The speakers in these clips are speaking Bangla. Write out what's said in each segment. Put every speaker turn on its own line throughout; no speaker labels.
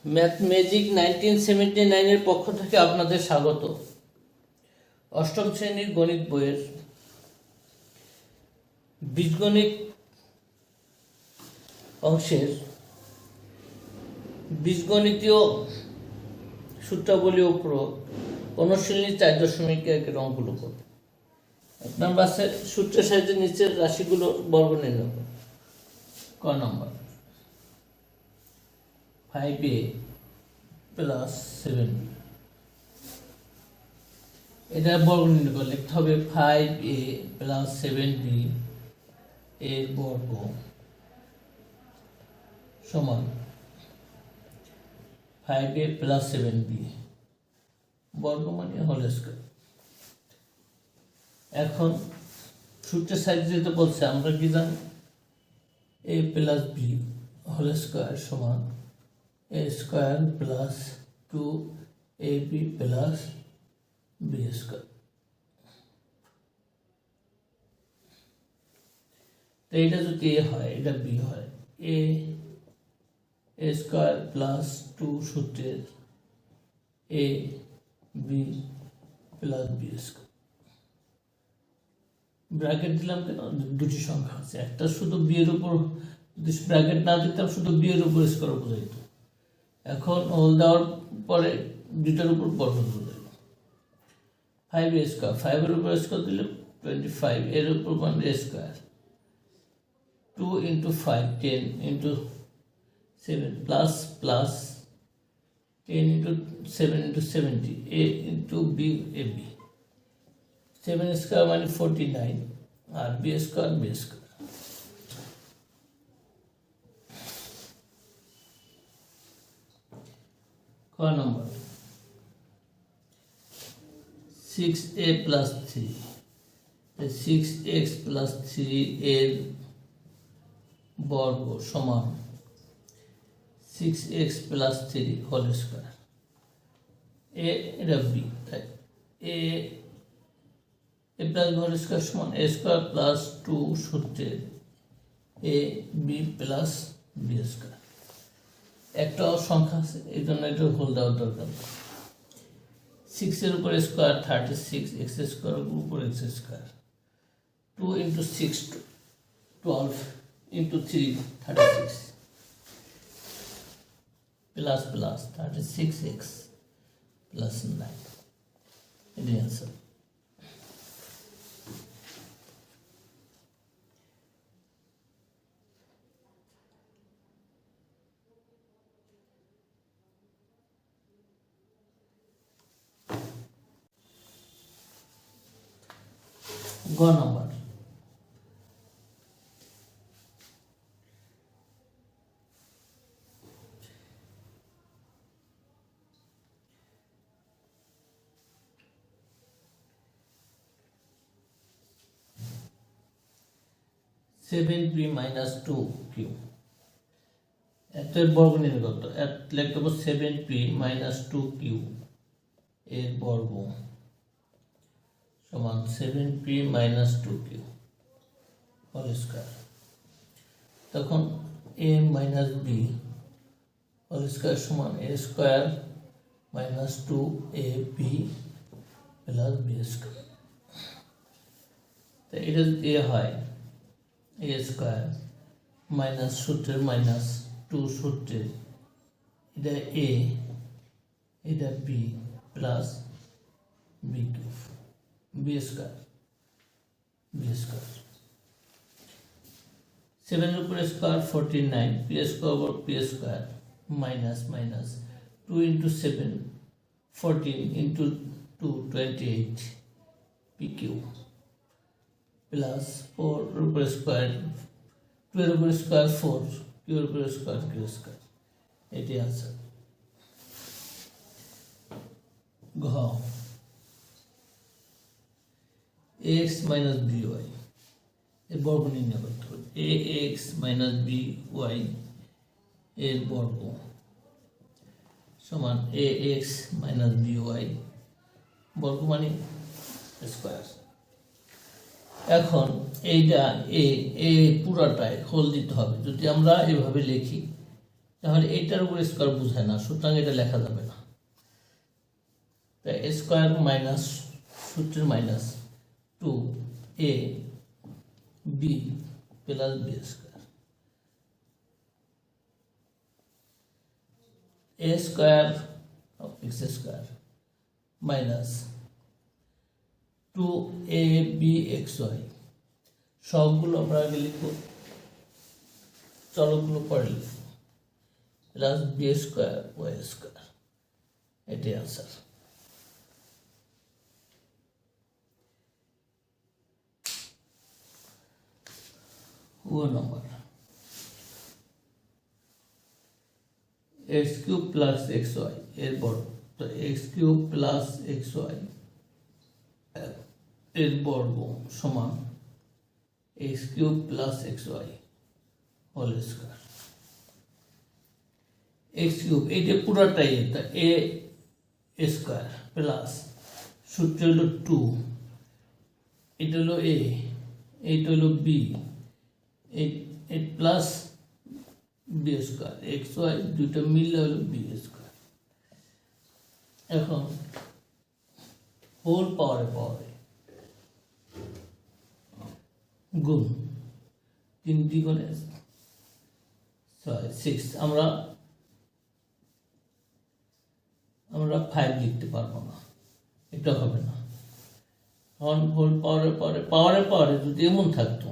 ম্যাথ ম্যাজিক 1979 এর পক্ষ থেকে আপনাদের স্বাগত। অষ্টম শ্রেণীর গণিত বইয়ের বীজগণিত অংশের বীজগণিতীয় সূত্রাবলী ও প্রয়োগ অনুশীলনী 4.1 অঙ্কগুলো করব। 1 নম্বর সূত্রের সাহায্যে নিচের রাশিগুলোর বর্গ নির্ণয় করব। ক নম্বর 5a প্লাস 7b, এটা বর্গ নির্ণয় করে লিখতে হবে 5a প্লাস 7b এর বর্গ সমান 5a প্লাস 7b বর্গ মানে হোল স্কয়ার। এখন সূত্রের সাহায্যে যেতে বলছে, আমরা কি জানি a plus b whole square সমান a square plus 2ab plus b square. তো এটা যদি a হয়, এটা b হয়, a স্কয়ার প্লাস 2 সূত্রের a b plus b square. Bracket দিলাম কেন? দুটি সংখ্যা আছে, একটা শুধু b এর উপর, যদি ব্র্যাকেট না দিতাম শুধু b এর উপর স্কয়ার বোঝাইতো। এখন হোল দেওয়ার পরে দুটার উপর বর্গ বোঝাইতো। 5a স্কয়ার, 5 এর উপর স্কয়ার দিলে 25, এর উপর মানে square, 2 into 5 10 into 7 plus plus 10 into 7 into 70 a into b ab, 7 square মানে 49 আর b স্কয়ার b স্কয়ার। ক নম্বর 6a plus 3, 6x plus 3 এর বর্গ সমান 6x plus 3 whole square. a এটা b, তাই a প্লাস হোল স্কয়ার সমান a স্কয়ার প্লাস 2 সূত্রের a b plus b square. একটা সংখ্যা আছে, এই জন্য এটা হোল দেওয়ার দরকার। 6 এর উপর স্কয়ার 36, x স্কয়ার উপর x square, 2 into 6 12 into 3 36 plus plus 36x plus 9, এটাই आंसर। গ নম্বর 7b minus 2q, এর বর্গ নির্ণয় করতে লিখতে হবে 7p minus 2q এর বর্গ সমান 7p minus 2q whole square. তখন a minus b whole square সমান a square minus 2ab plus b square. তো এটা যদি a হয়, a স্কয়ার মাইনাস সূত্রের মাইনাস 2 সূত্রের, এটা a এটা b plus b cube b square b square. 7 এর উপর square 49, p square over p square minus minus 2 into 7 14 into 2 28 p cube plus 4 এর উপর স্কয়ার 2 এর উপর স্কয়ার 4 q এর উপর স্কয়ার q স্কয়ার, এটাই आंसर। ঘ ax minus by এর বর্গ নির্ণয় করতে হবে। ax minus by এর বর্গ সমান ax minus by বর্গ মানে স্কয়ার। এখন এইটা এ পুরাটাই হোল দিতে হবে। যদি আমরা এভাবে লিখি তাহলে এইটার উপর স্কোয়ার বোঝায় না, সুতরাং এটা লেখা যাবে না। তাই স্কোয়ার মাইনাস সূত্রের minus 2ab plus B square, a square x square minus 2abxy, সবগুলো আমরা আগে লিখব, চলকগুলো পরে লিখব, plus B square Y square. এটাই আনসার। ও number x cube plus x y এর বর্গ, তো x cube plus x y এর বর্গ সমান x cube plus x y whole square. X cube এইটা পুরাটাই, এটা এ স্কোয়ার প্লাস সূত্র হলো 2, এটা হলো এ, এইটা হলো B, eight plus B square, X Y দুইটা মিললে হলো বি স্কোয়ার। এখন হোল পাওয়ারে পাওয়ারে গুণ 3 দ্বিগুণে 6, আমরা 5 লিখতে পারবো না, এটা হবে না। হোল পাওয়ারে পাওয়ারে পাওয়ারে পাওয়ারে যদি এমন থাকতো,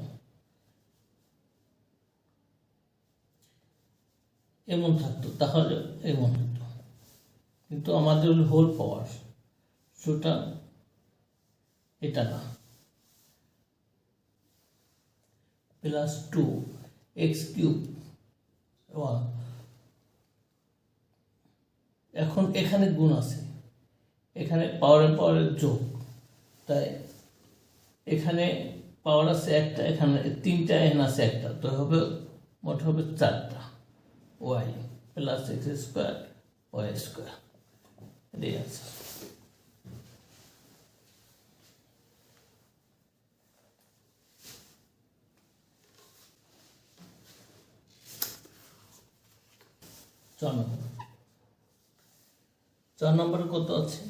তাহলে এমন হতো, কিন্তু আমাদের হোল পাওয়ার, সুতরাং এটা না। প্লাস 2 এক্স কিউব, এখন এখানে গুণ আছে, এখানে পাওয়ারের যোগ, তাই এখানে পাওয়ার আছে একটা, এখানে 3টা, এখানে আছে একটা, তো হবে মোট হবে 4টা Y plus X square Y square. এটাই আছে। চার নম্বরে কত আছে?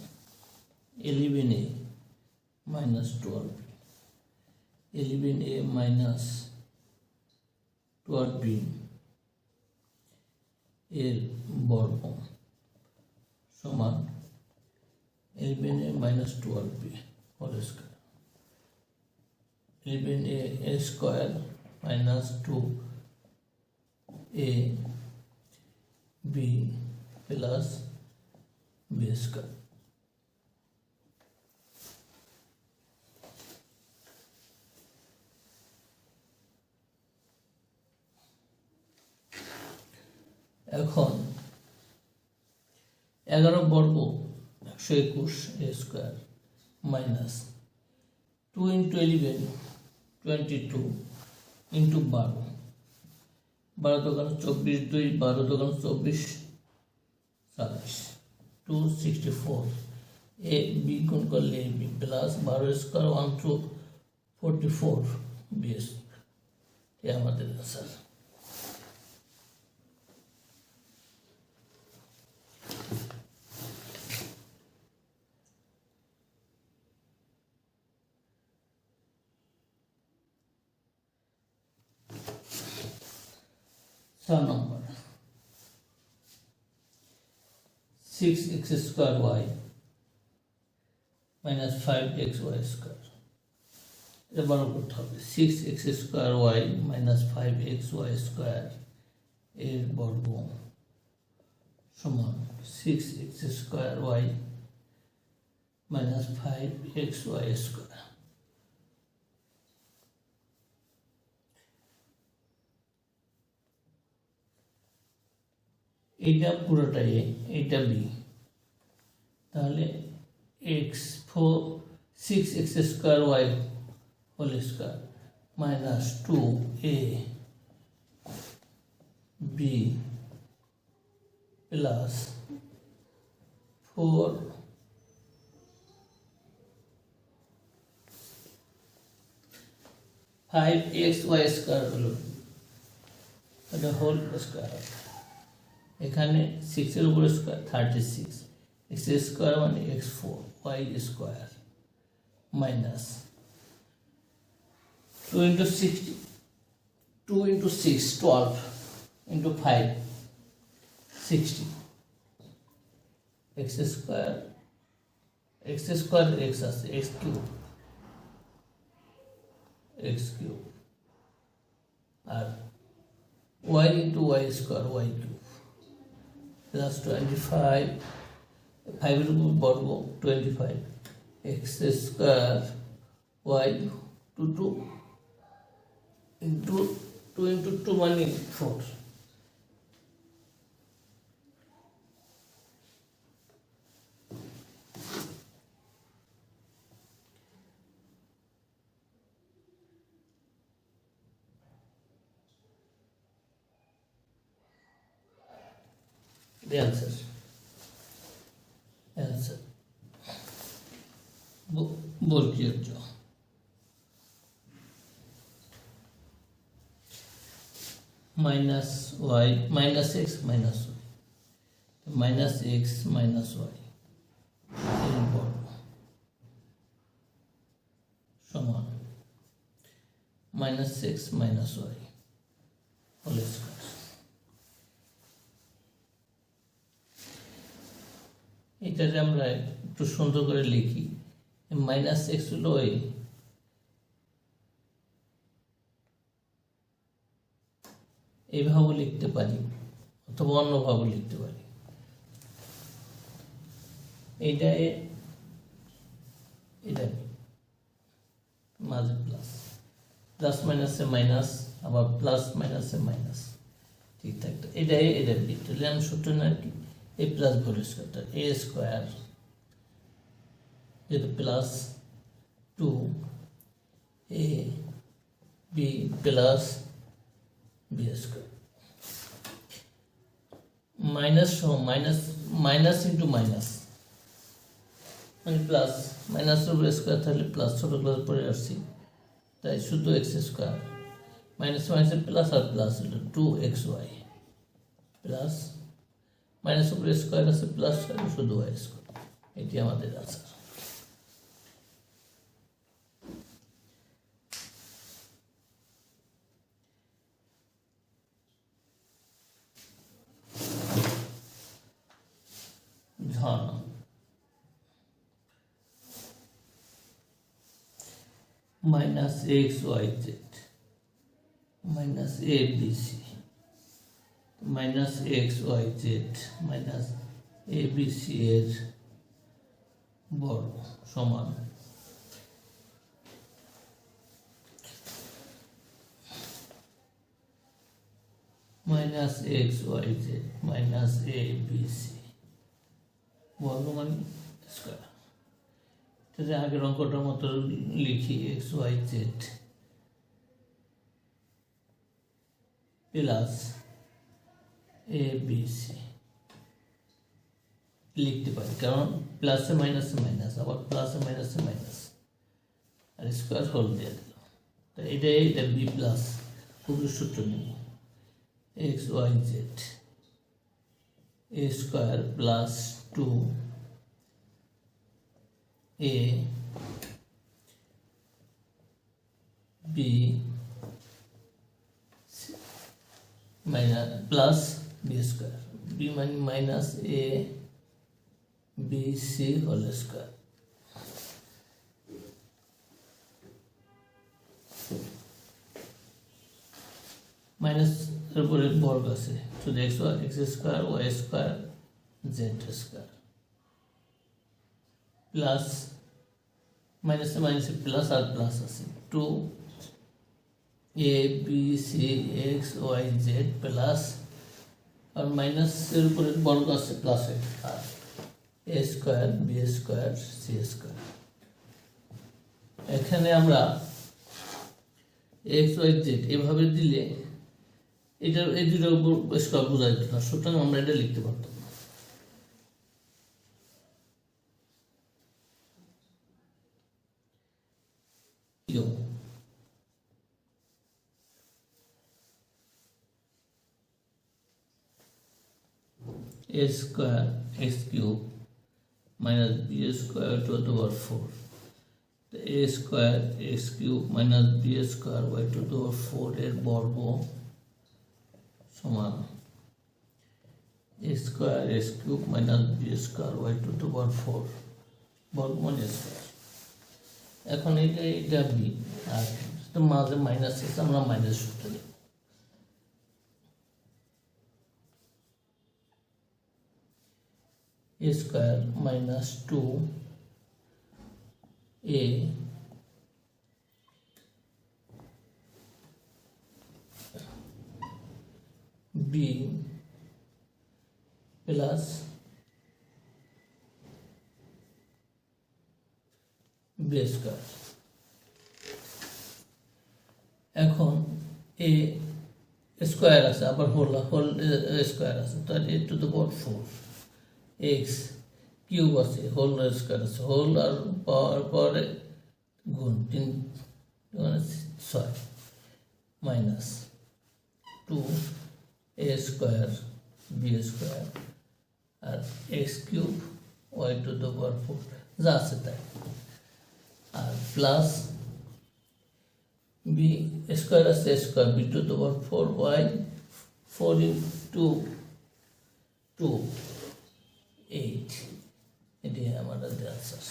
11a minus 12b, 11a minus 12b এর বর্গ সমান 11a minus 12b whole square, 11a square minus 2ab plus B square. এখন 11 বর্গ 121 A square minus 2 into 11 22 into 12, 12 দোকানে 24, 2 12 দোকানে 24 27, 264 এ বি গুণ করলে a B plus 12 square 144 b square. এ আমাদের answer. Number 6x square y minus 5xy square, এটা বার করতে হবে। 6x square y minus 5xy square এর বর্গ সমান 6x square y minus 5xy square. এটা পুরোটাই এ, এটা বি, তাহলে6x square y whole square minus 2ab plus 5xy square হলো এটা হোল স্কোয়ার। এখানে 6 এর উপর স্কোয়ার 36, এক্স স্কোয়ার মানে x4 y square minus 2 into 60, 2 into 6 12 into 5 60, x square x আছে x কিউব আর y into y square y cube plus 25 5 এর উপর বর্গ 25 x square y 2 into 2 into 2 মানে 4, the answer बोल की जो minus y minus x minus y minus x minus y समान minus x minus y whole square. এটাকে আমরা একটু সুন্দর করে লিখি, মাইনাস এক্স হলো এইভাবে লিখতে পারি অথবা অন্যভাবে লিখতে পারি। এটা মাঝে প্লাস প্লাস মাইনাসে মাইনাস আবার প্লাস মাইনাসে মাইনাস ঠিক থাকতো। এটা বি তাহলে আমি সূত্র না কি a প্লাস হোল স্কোয়ারটা a স্কোয়ার যেটা plus 2 a b plus B square minus minus minus into minus মানে প্লাস মাইনাস উপর স্কোয়ার থাকলে প্লাস ছোটো ক্লাস পরে আসছি তাই শুধু এক্স স্কোয়ার মাইনাস মাইনাসে প্লাস আর প্লাস হলো 2xy প্লাস মাইনাস উপর স্কোয়ার আছে প্লাস শুধু y স্কোয়ার। এটি আমাদের answer. Minus x y z minus a b c minus x y z minus a b c एर बर्ग समान minus x y z minus a b c बर्ग मान स्क्वायर। आगे अंकटार मत लिखी x y z plus a b c लिखते पारी कारण प्लस माइनस माइनस आबार प्लस माइनस माइनस और स्क्वायर होल दिए दिल तो ये बी प्लस खूब सूत्र निब x y z a square plus 2 a b minus plus b square b minus a b c whole square minus बर्ग আছে শুধু x square y square z square plus minus minus plus और प्लस আছে 2 a b c x y z plus और माइनस এর উপরে বর্গ আছে প্লাস আর a square b square c square. এখানে আমরা এক্স ওয়াই জেড এভাবে দিলে এটা এই দুটোর উপর স্কয়ার বোঝা যেত না, সুতরাং আমরা এটা লিখতে পারতাম। a square x cube minus b square to the power 4. The a square x cube minus b square y to the power 4 এর বর্গ সমান a square x cube minus b square y to the power 4 বর্গ মানে স্কয়ার। এখন এটা b আর মাঝে মাইনাস আছে, আমরা মাইনাস সূত্র নিই। a square minus 2a b plus b square। এখন a স্কয়ার আছে, আবার হোল স্কয়ার আছে, তাহলে a to the power 4 x cube আছে, হোল স্কয়ার আছে, হোল আর পাওয়ার পরে গুণ 3 মানে 6 minus 2a square b square আর x cube y to the power 4 যা আছে তাই, আর প্লাস b স্কয়ার আছে square b to the power 4y 4 into 2 8 এটি আমাদের আনসার।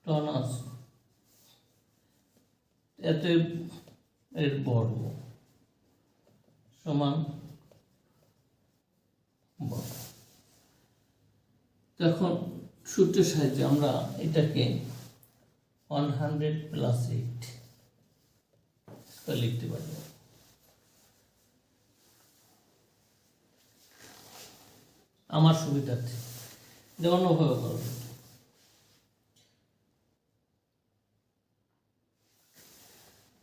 টনাস এত এর বর্গ সমান বর্গ। এখন সূত্রের সাহায্যে আমরা এটাকে 100 প্লাস 8 লিখতে পারি। আমার সুবিধার্থে যেমন ওভাবে করব।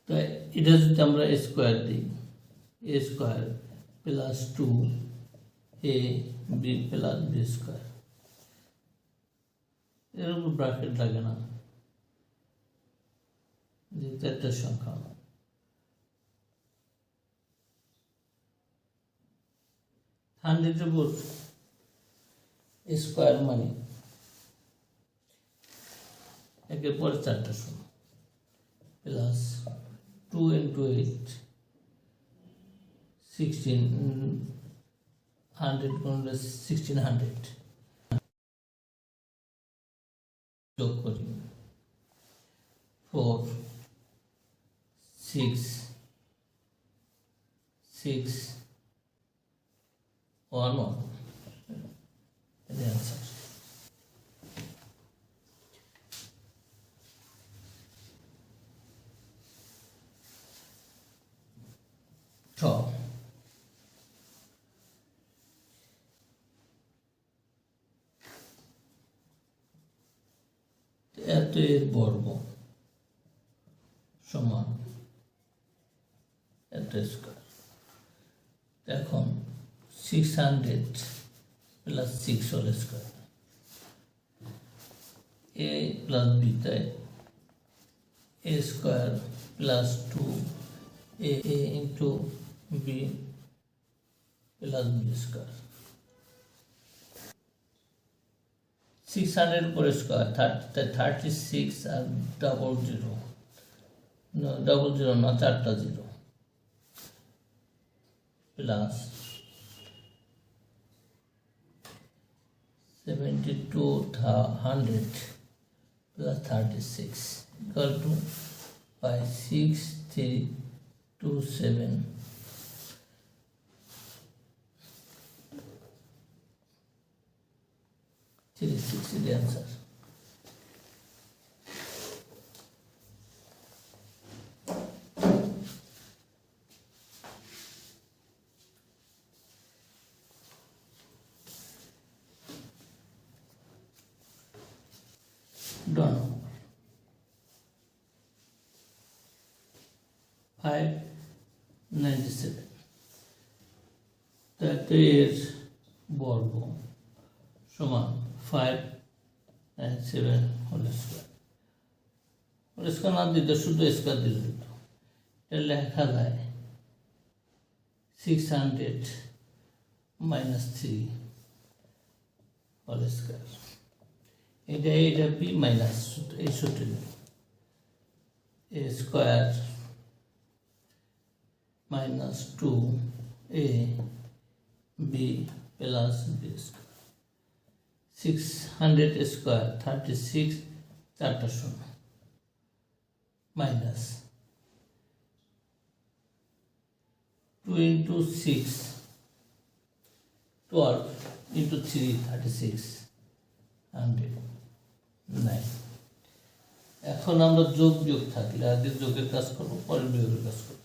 তো এটা যদি আমরা স্কোয়ার দিই, a square plus 2a b plus b square, এর উপর ব্র্যাকেট লাগে না, যেহেতু একটা সংখ্যা। 100 এর উপর স্কোয়ার মানে একের পরে 4টা শূন্য প্লাস 2 into 8 1600 করলে 1600 যোগ করি 4 6 6 1 1 the answer. So এত এর বর্গ সমান এত স্কয়ার। এখন 600 plus 6 whole square, a plus b, তাই a square plus 2a into b plus b square. 600 উপর স্কয়ার 36 আর ডাবল জিরো না 4টা zero plus 7200 plus 36 equal to 56327 36 is the answer. 597, তাতে এর বর্গ সমান 597 হোল স্কয়ার। হোল স্কয়ার না দিতে শুধু স্কয়ার দিলে দিত, এটা লেখা যায় 600 minus 3 হোল স্কয়ার। এটা বি মাইনাস এই সূত্র a square minus 2 a b plus B square. 600 square 36, 4টা শূন্য, মাইনাস 2 into 6 12 into 3 36 100 9। এখন আমরা যোগ বিয়োগ থাকলে আগে যোগের কাজ করবো, পরে বিয়োগের কাজ করবো।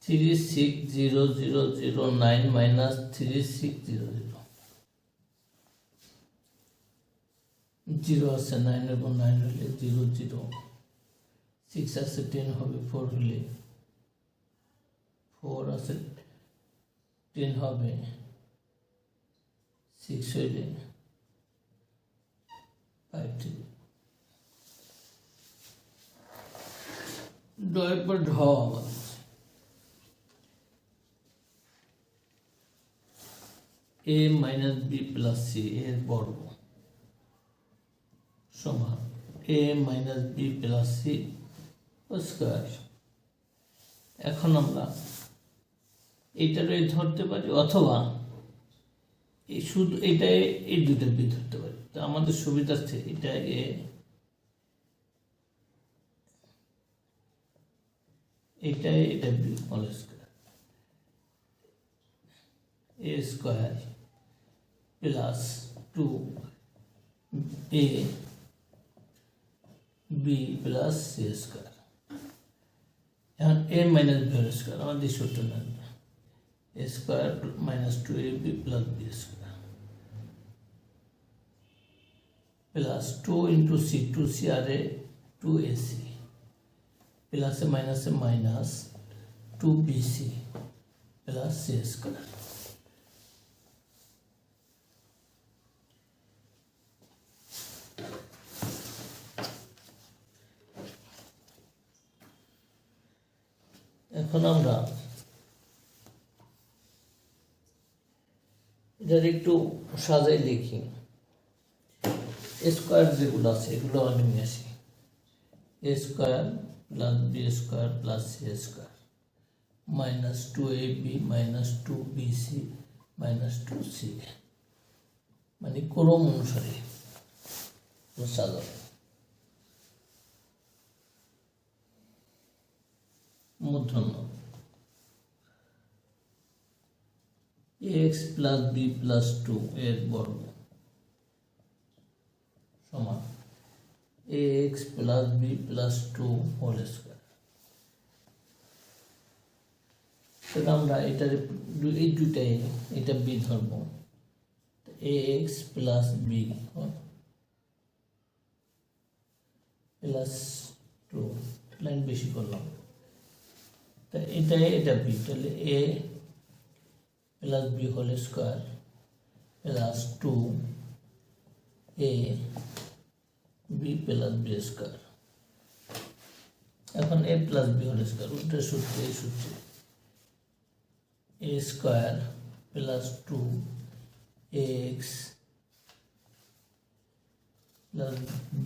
360009 minus 3600, 0 আছে 9 এবং 9 হলে 0 0, 6 আছে 10 হবে 4 হলে, 4 আছে 10 হবে 6 হইলে 5 থেকে ডয়ের পর ঢ আমার a minus b plus c এর বর্গ সমান a minus b plus c square. এখন আমরা এইটারে ধরতে পারি অথবা এই শুধু এটা এই দুটো বি ধরতে পারি। তো আমাদের সুবিধার্থে এটা এ, এটা B whole square, a square plus 2 a b plus c square. এখন a minus b whole square আমাদের সূত্র লাগবে a square minus 2ab plus b square plus 2 into c, 2c আর a 2ac প্লাস এ minus 2bc plus c square. এখন আমরা এটার একটু সাজাই লিখি। স্কয়ার যেগুলো আছে এগুলো আমি নিয়ে আসি, a square plus b square plus c square minus 2ab minus 2bc minus 2c, মানে ক্রম অনুসারে সাজাবো। মূর্ধন্য x প্লাস b প্লাস 2 এর বর্গ সমান ax plus b plus 2 whole square. সেটা আমরা এটার এই দুটাই এটা b ধরবো, ax plus b plus 2, line বেশি করলাম, তা এটা বি, তাহলে a plus B whole square plus 2 a b plus B square. এখন a plus B whole square উল্টা সূত্রে, এই সূত্রে a square plus 2 ax plus b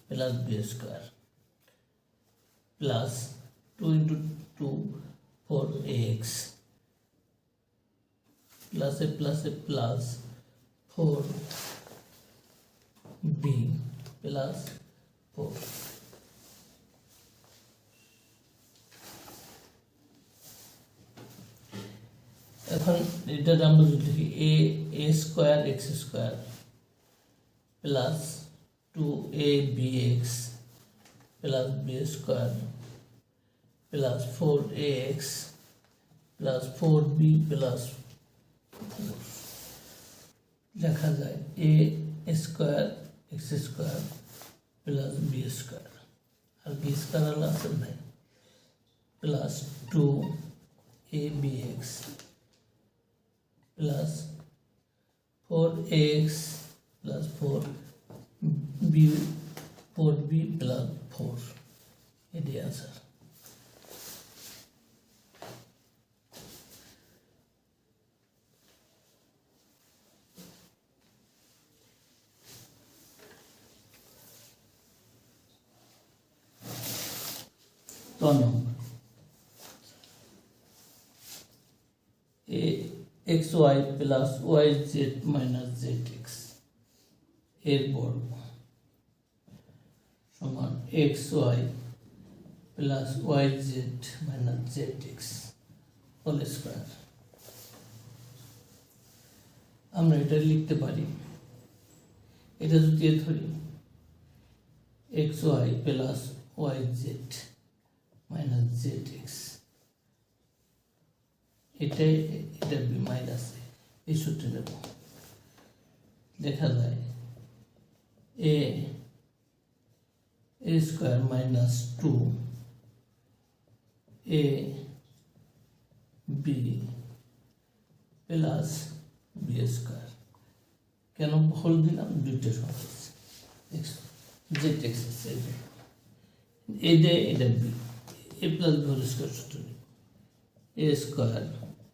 plus B square plus 2 into 2 4ax plus a plus 4b plus 4। এখন এটা আমরা যদি লিখি a square x square plus 2abx plus b square plus 4ax plus 4b plus 4 লেখা যায় a square x square plus B square, আর বি স্কোয়ার হলো আছে নাই, plus 2ab(x) plus 4ax plus 4b plus 4, এটি আনসার। তো number xy plus yz minus zx এর বর্গ সমান xy plus yz minus zx whole square. আমরা এটা লিখতে পারি, এটা যদি ধরি xy plus yz minus zx, এটা বি মাইনাস এই সূত্রে দেব, লেখা যায় a square minus 2ab plus B square. কেন হোল দিলাম? দুইটা সংখ্যা জেড এক্স আছে, এটা b, a plus B whole square সূত্র নেব, a square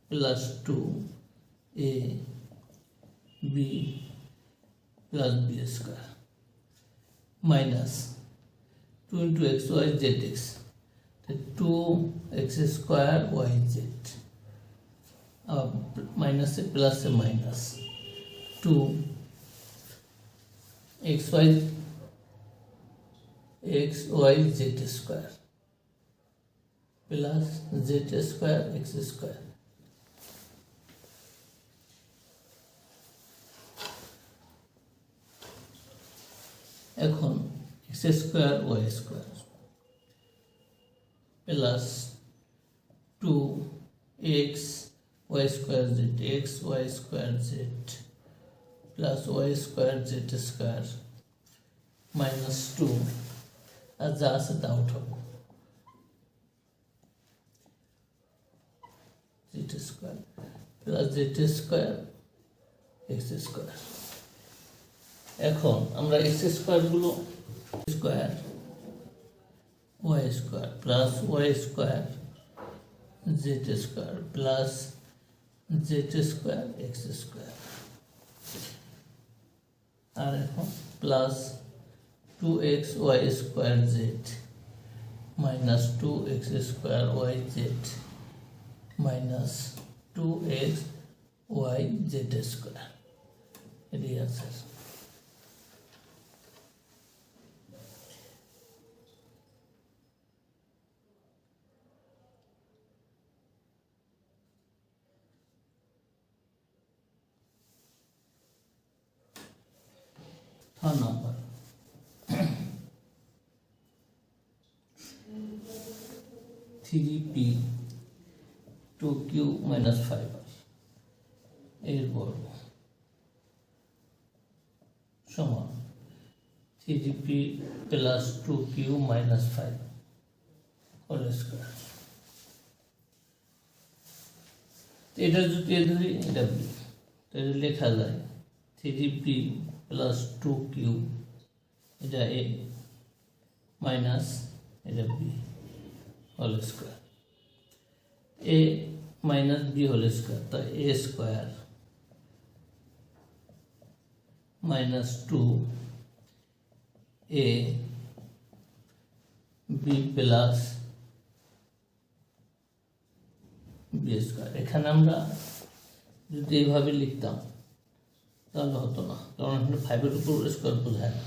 plus 2ab plus B square minus 2 into xy zx, 2x square yz minus a plus A minus 2xy z square plus z square x square. এখন x square y square plus 2x y square z x y square z plus y square z square minus 2, আর যা আছে তা উঠাবো, z square plus z square x square. এখন আমরা x স্কোয়ার গুলো square y square plus y square z square plus z square x square, আর এখন plus 2x y square z minus 2x square y z minus 2x y z square, এটি আছে। নম্বর 3p 2q minus 5 এর বর্গ সমান 3p plus 2q minus 5 whole square. এটা যদি ধরি এটা বি, তাহলে লেখা যায় 3p প্লাস 2q, এটা a মাইনাস এটা b whole square, a minus b whole square, তাই a square minus 2a b plus b square. এখানে আমরা যদি এইভাবে লিখতাম তাহলে হতো না, কারণ এখানে 5 এর উপর স্কয়ার বোঝায় না।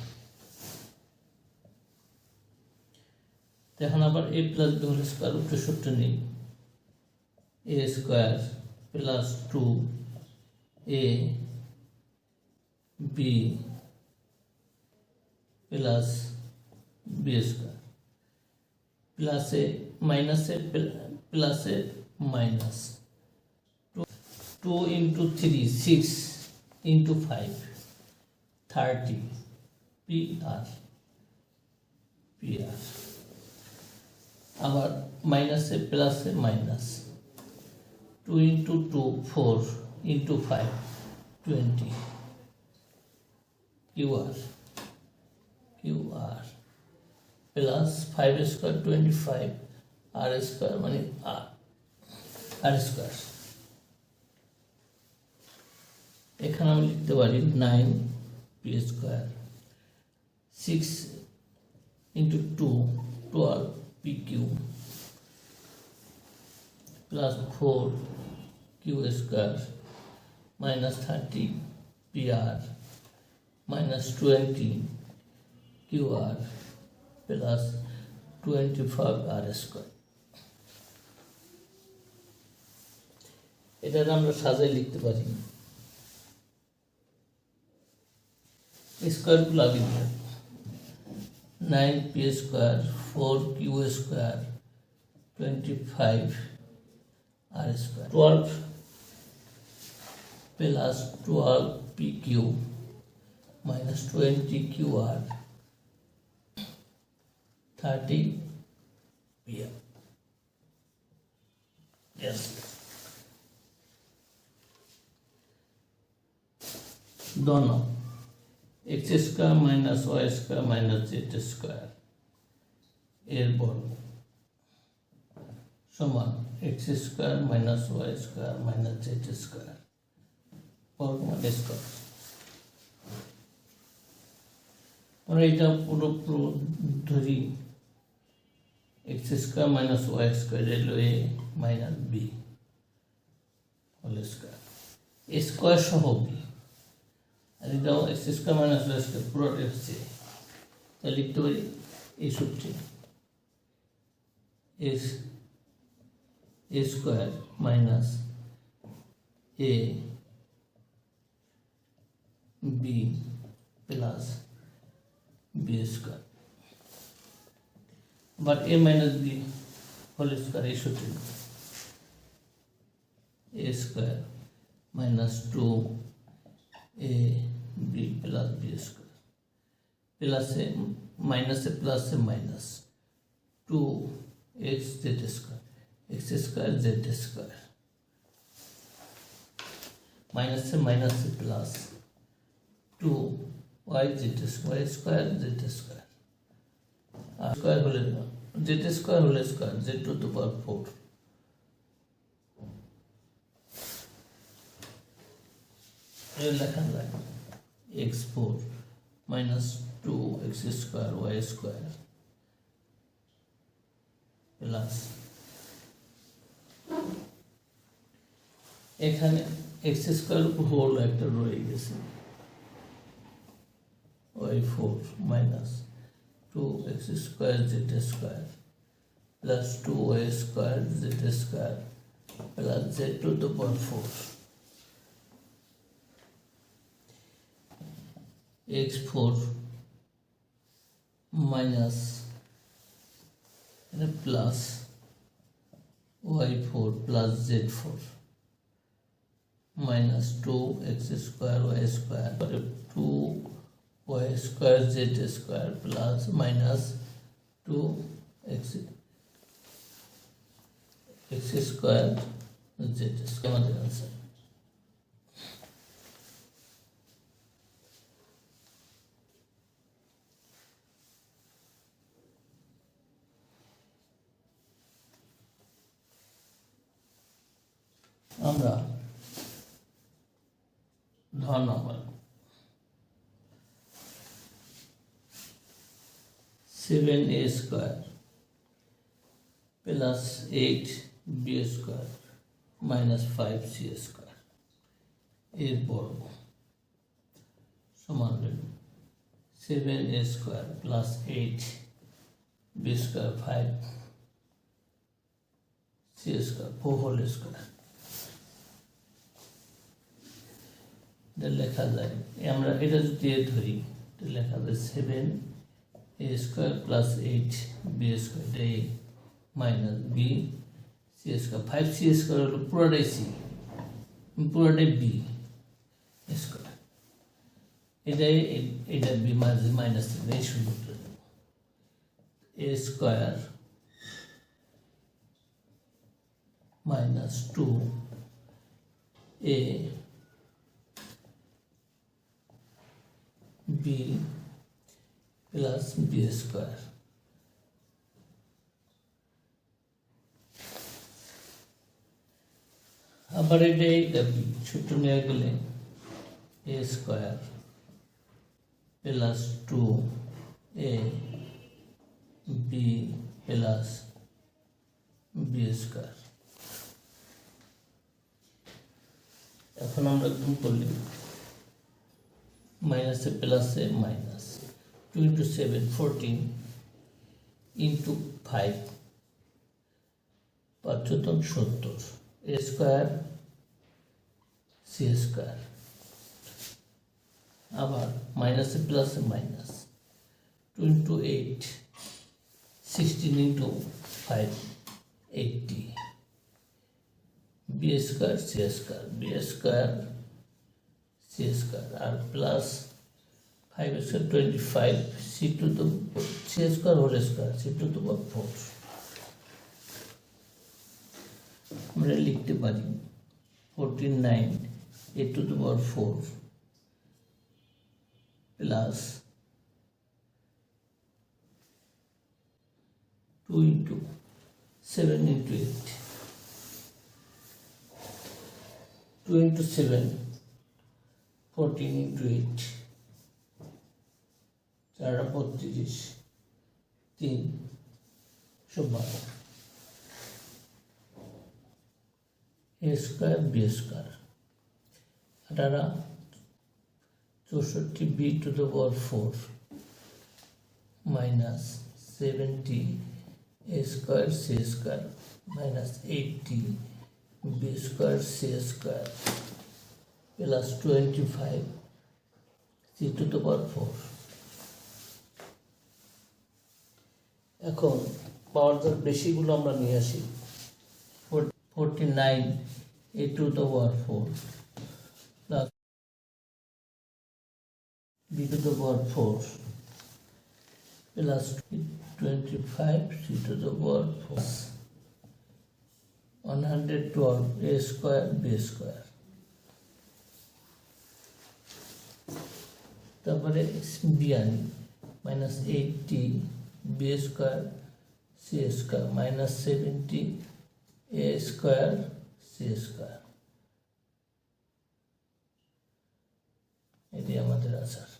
এখন আবার a plus b whole square উপরে সূত্র নেই, a square plus 2a b plus b square প্লাসে মাইনাসে প্লাসে মাইনাস 2 into 3 6 ইন্টু 5 30 PR আবার মাইনাসে প্লাসে minus 2 into 2 4 into 5 20 QR plus 5 square 25 R square মানে R স্কোয়ার। এখানে আমি লিখতে পারি 9 P square 6 into 2 12 PQ plus 4 Q square minus 30 PR minus 20 QR plus 25 R square. এটা আমরা সাজাই লিখতে পারি। স্কোয়ার গুলো আগে 9 P square 4 Q square 25 R square 12 plus 12 PQ minus 20 QR 30 PR। Yes. दोनों x square minus y square minus z square एर बर्ग समान x square minus y square minus z square बर्ग मान स्क्वायर। আমরা এটা পুরো ধরি x square minus y square এলো a minus b whole square square সহ বি আর এটাও x square minus y square পুরোটাই হচ্ছে তাহলে লিখতে পারি এই সূত্রে a square minus a B plus b square but a minus b whole square a सूत्र a square minus 2 a b plus b square plus से प्लस से minus 2 x z square z square minus से plus 2 y square z square square होले जेड स्क्वायर होले square z to the power 4 ये लिखा जाए x4 minus 2 x square y square plus এখানে एक्स स्क्वायर হোল একটা রয়ে গেছে y4 minus 2x square z square plus 2y square z square plus z to the power 4 x4 minus plus y4 plus z4 minus 2x square y square 2 y square z square plus minus 2x square z square আমাদের आंसर। আমরা ধন নম্বর 7a square plus 8b square minus 5c square এর বর্গ সমান 7a square plus 8b square 5c square 4 whole square লেখা যায় আমরা এটা যদি ধরি লেখা যায় 7a square plus 8b square a minus b c square 5c square হলো পুরোটাই c পুরোটাই b square এটা বি মাইনাস এই সূত্রটা দেব A square minus 2 A B plus B square আবার এটা বি সূত্র নিয়ে গেলে A square plus 2 A B plus B square. এখন আমরা গুণ করলে মাইনাসে প্লাসে মাইনাস 2 × 7 14 ইন্টু 5 5 70 এ স্কোয়ার সি স্কোয়ার আবার মাইনাসে প্লাসে minus 2 × 8 16 × 5 80 B square C square B square C square আর plus 5 square 25 C to the C square whole square C to the power 4 আমরা লিখতে পারি 49 এ to the power 4 plus 2 × 7 × 8 2 × 7 14 × 8 4 32 3 12 a square B square 18 64 b to the power 4 minus 70 A square C square minus 80 B square C square plus 25 C to the power 4। এখন পাওয়ার বেশিগুলো আমরা নিয়ে আসি 49 এ to the power 4 plus b to the power 4 plus 25 c to the power 4 112 a square b square তারপরে বি আনি minus 80 B square C square minus 70 এ স্কোয়ার সি স্কোয়ার এটি আমাদের আনসার।